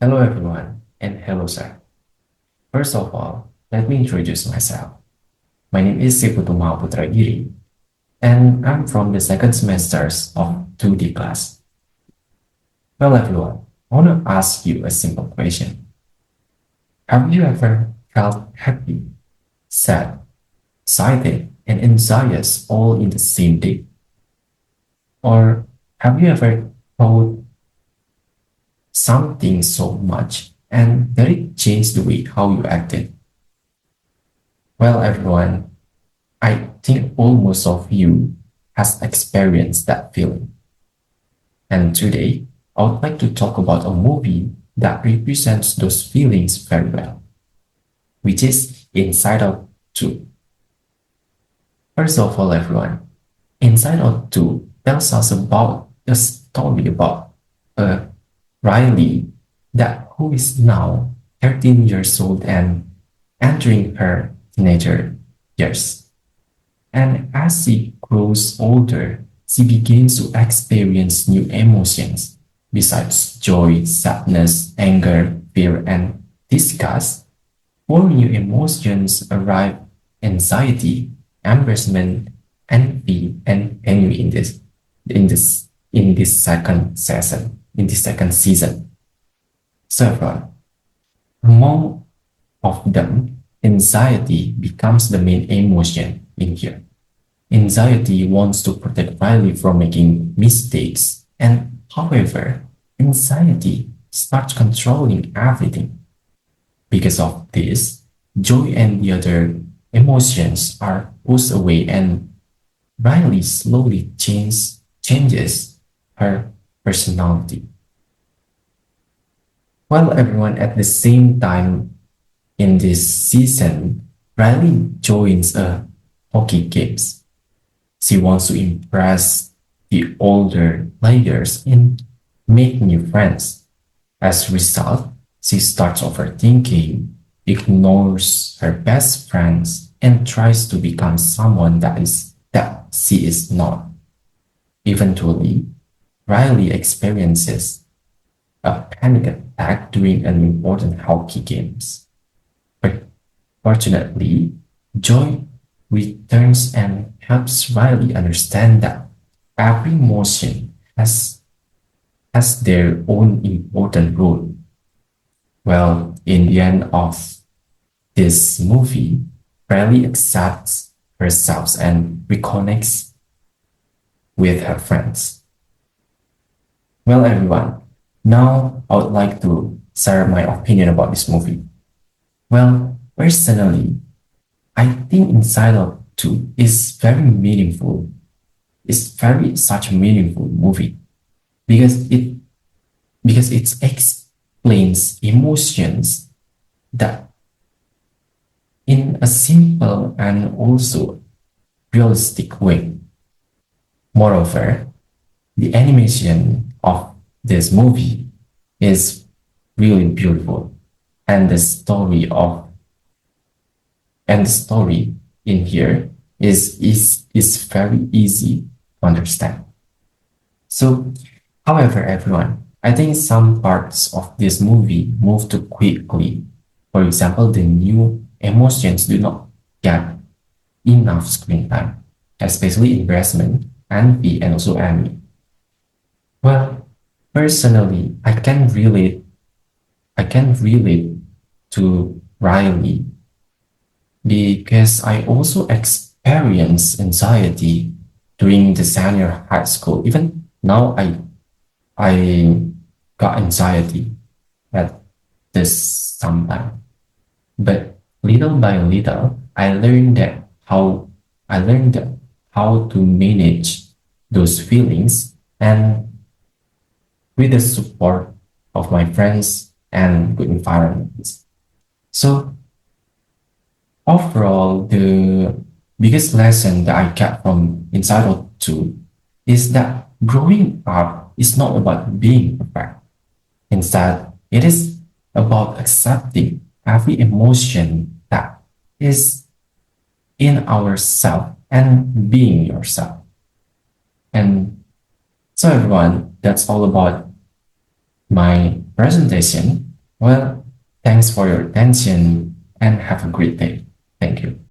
Hello everyone, and hello sir. First of all, let me introduce myself. My name is Putu MahaputraGiri, and I'm from the second semesters of 2D class. Well everyone, I want to ask you a simple question. Have you ever felt happy, sad, excited, and anxious all in the same day? Or have you ever thought something so much and that it changed the way how you acted? Well everyone, I think almost of you has experienced that feeling. And today, I would like to talk about a movie that represents those feelings very well, which is Inside Out 2. First of all, everyone, Inside Out 2 tells us about a story about a Riley that who is now 13 years old and entering her teenager years. And as she grows older, she begins to experience new emotions. Besides joy, sadness, anger, fear, and disgust, four new emotions arrive: anxiety, embarrassment, envy, and envy in this second season. So among of them, anxiety becomes the main emotion in here. Anxiety wants to protect Riley from making mistakes, and however, anxiety starts controlling everything. Because of this, joy and the other emotions are pushed away, and Riley slowly changes her personality. While everyone at the same time in this season, Riley joins a hockey games. She wants to impress the older players and make new friends. As a result, she starts overthinking, ignores her best friends, and tries to become someone that she is not. Eventually, Riley experiences a panic attack during an important hockey games. But fortunately, Joy returns and helps Riley understand that every emotion has their own important role. Well, in the end of this movie, Riley accepts herself and reconnects with her friends. Well, everyone, now I would like to share my opinion about this movie. Well, personally, I think Inside Out 2 is very meaningful. It's very such a meaningful movie because it explains emotions that in a simple and also realistic way. Moreover, the animation of this movie is really beautiful, and the story in here is very easy to understand. So, however, everyone, I think some parts of this movie move too quickly. For example, the new emotions do not get enough screen time, especially embarrassment, envy, and also envy. Well, personally, I can relate to Riley because I also experienced anxiety during the senior high school. Even now, I got anxiety at this sometime. But little by little, I learned how to manage those feelings, and with the support of my friends and good environments. So overall, the biggest lesson that I get from Inside Out 2 is that growing up is not about being perfect. Instead, it is about accepting every emotion that is in ourself and being yourself. And so everyone, that's all about my presentation. Well, thanks for your attention and have a great day. Thank you.